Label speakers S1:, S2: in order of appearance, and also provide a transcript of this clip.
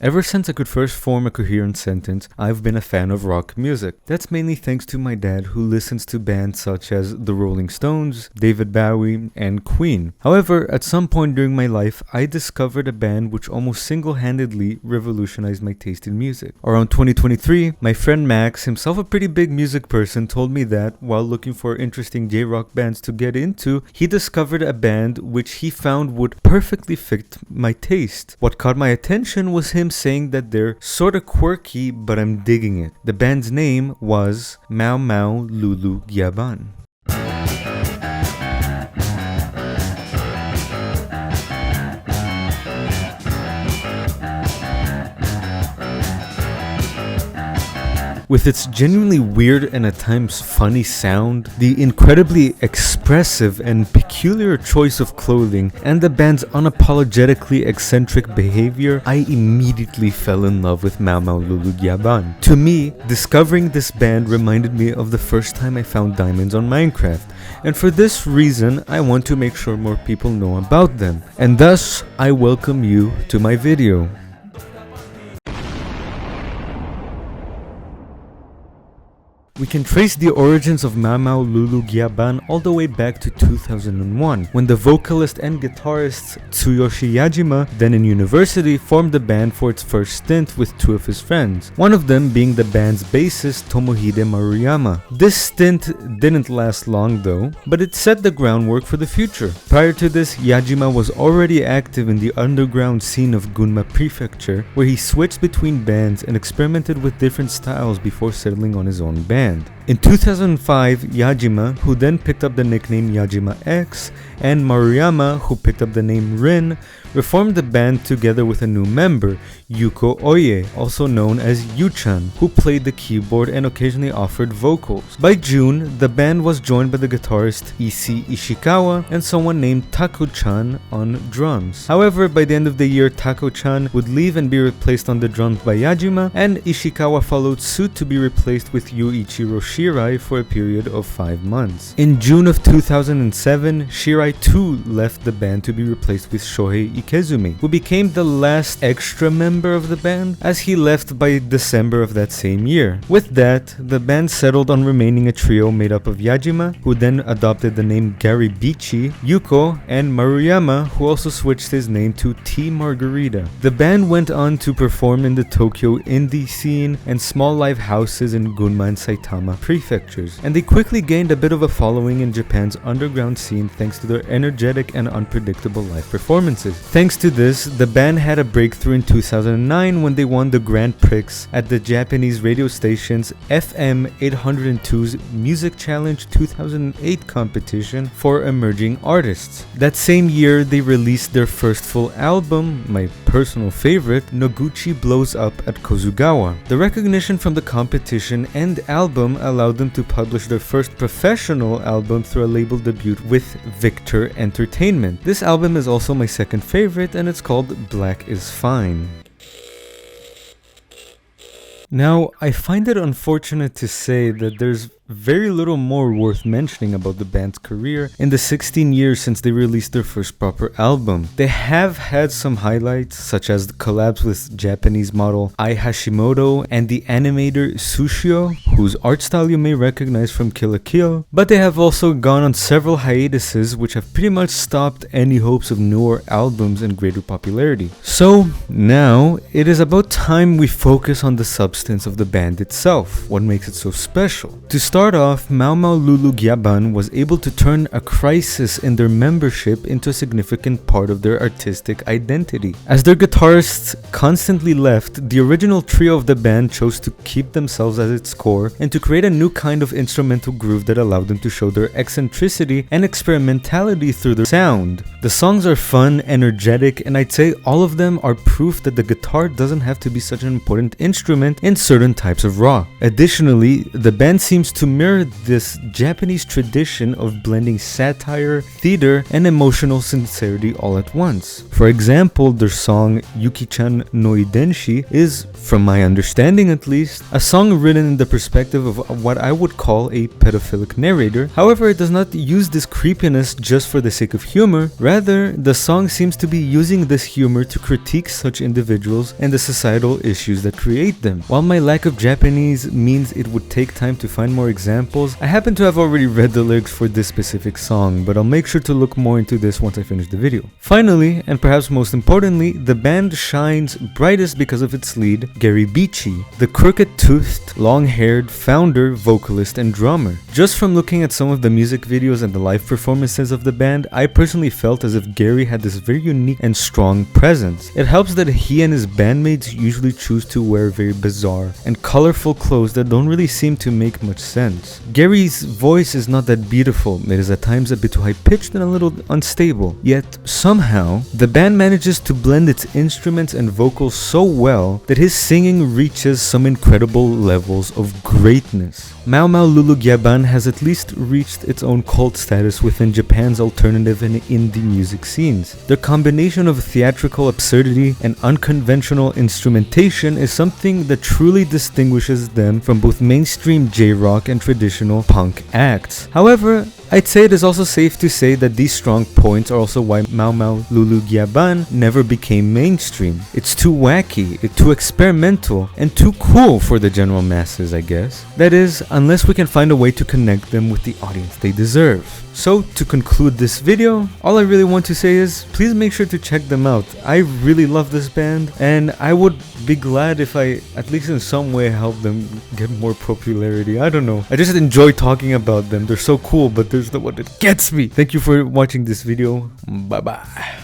S1: Ever since I could first form a coherent sentence, I've been a fan of rock music. That's mainly thanks to my dad, who listens to bands such as the Rolling Stones, David Bowie, and Queen. However, at some point during my life, I discovered a band which almost single-handedly revolutionized my taste in music. Around 2023, my friend Max, himself a pretty big music person, told me that while looking for interesting J-rock bands to get into, he discovered a band which he found would perfectly fit my taste. What caught my attention was him saying that they're sorta quirky, but I'm digging it. The band's name was Mowmow Lulu Gyaban. With its genuinely weird and at times funny sound, the incredibly expressive and peculiar choice of clothing, and the band's unapologetically eccentric behavior, I immediately fell in love with Mowmow Lulu Gyaban. To me, discovering this band reminded me of the first time I found diamonds on Minecraft, and for this reason, I want to make sure more people know about them, and thus, I welcome you to my video. We can trace the origins of Mowmow Lulu Gyaban all the way back to 2001, when the vocalist and guitarist Tsuyoshi Yajima, then in university, formed the band for its first stint with two of his friends, one of them being the band's bassist Tomohide Maruyama. This stint didn't last long though, but it set the groundwork for the future. Prior to this, Yajima was already active in the underground scene of Gunma Prefecture, where he switched between bands and experimented with different styles before settling on his own band. In 2005, Yajima, who then picked up the nickname Yajima X, and Maruyama, who picked up the name Rin, reformed the band together with a new member, Yuko Oye, also known as Yu-chan, who played the keyboard and occasionally offered vocals. By June, the band was joined by the guitarist Issei Ishikawa and someone named Tako-chan on drums. However, by the end of the year, Tako-chan would leave and be replaced on the drums by Yajima, and Ishikawa followed suit to be replaced with Yuichiro Shirai for a period of 5 months. In June of 2007, Shirai too left the band to be replaced with Shohei Ikezumi, who became the last extra member of the band, as he left by December of that same year. With that, the band settled on remaining a trio made up of Yajima, who then adopted the name Garibichi, Yuko, and Maruyama, who also switched his name to T Margarita. The band went on to perform in the Tokyo indie scene and small live houses in Gunma and Saitama prefectures, and they quickly gained a bit of a following in Japan's underground scene thanks to their energetic and unpredictable live performances. Thanks to this, the band had a breakthrough in 2009 when they won the Grand Prix at the Japanese radio station's FM 802's Music Challenge 2008 competition for emerging artists. That same year, they released their first full album, my personal favorite, Noguchi Blows Up at Kozugawa. The recognition from the competition and album allowed them to publish their first professional album through a label debut with Victor Entertainment. This album is also my second favorite, and it's called Black is Fine. Now, I find it unfortunate to say that there's very little more worth mentioning about the band's career in the 16 years since they released their first proper album. They have had some highlights, such as the collabs with Japanese model Ai Hashimoto and the animator Sushio, whose art style you may recognize from Kill la Kill, but they have also gone on several hiatuses which have pretty much stopped any hopes of newer albums and greater popularity. So now, it is about time we focus on the substance of the band itself, what makes it so special. To start off, Mowmow Lulu Gyaban was able to turn a crisis in their membership into a significant part of their artistic identity. As their guitarists constantly left, the original trio of the band chose to keep themselves at its core and to create a new kind of instrumental groove that allowed them to show their eccentricity and experimentality through their sound. The songs are fun, energetic, and I'd say all of them are proof that the guitar doesn't have to be such an important instrument in certain types of rock. Additionally, the band seems to to mirror this Japanese tradition of blending satire, theater, and emotional sincerity all at once. For example, their song Yuki-chan no Idenshi is, from my understanding at least, a song written in the perspective of what I would call a pedophilic narrator. However, it does not use this creepiness just for the sake of humor. Rather, the song seems to be using this humor to critique such individuals and the societal issues that create them. While my lack of Japanese means it would take time to find more examples, I happen to have already read the lyrics for this specific song, but I'll make sure to look more into this once I finish the video. Finally, and perhaps most importantly, the band shines brightest because of its lead, Gary Beachy, the crooked-toothed, long-haired founder, vocalist, and drummer. Just from looking at some of the music videos and the live performances of the band, I personally felt as if Gary had this very unique and strong presence. It helps that he and his bandmates usually choose to wear very bizarre and colorful clothes that don't really seem to make much sense. Gary's voice is not that beautiful, it is at times a bit too high-pitched and a little unstable, yet somehow the band manages to blend its instruments and vocals so well that his singing reaches some incredible levels of greatness. Mowmow Lulu Gyaban has at least reached its own cult status within Japan's alternative and indie music scenes. Their combination of theatrical absurdity and unconventional instrumentation is something that truly distinguishes them from both mainstream J-rock and traditional punk acts. However, I'd say it is also safe to say that these strong points are also why Mowmow Lulu Gyaban never became mainstream. It's too wacky, it's too experimental, and too cool for the general masses, I guess. That is, unless we can find a way to connect them with the audience they deserve. So, to conclude this video, all I really want to say is, please make sure to check them out. I really love this band, and I would be glad if I, at least in some way, help them get more popularity. I don't know. I just enjoy talking about them. They're so cool, but there's the one that gets me. Thank you for watching this video. Bye bye.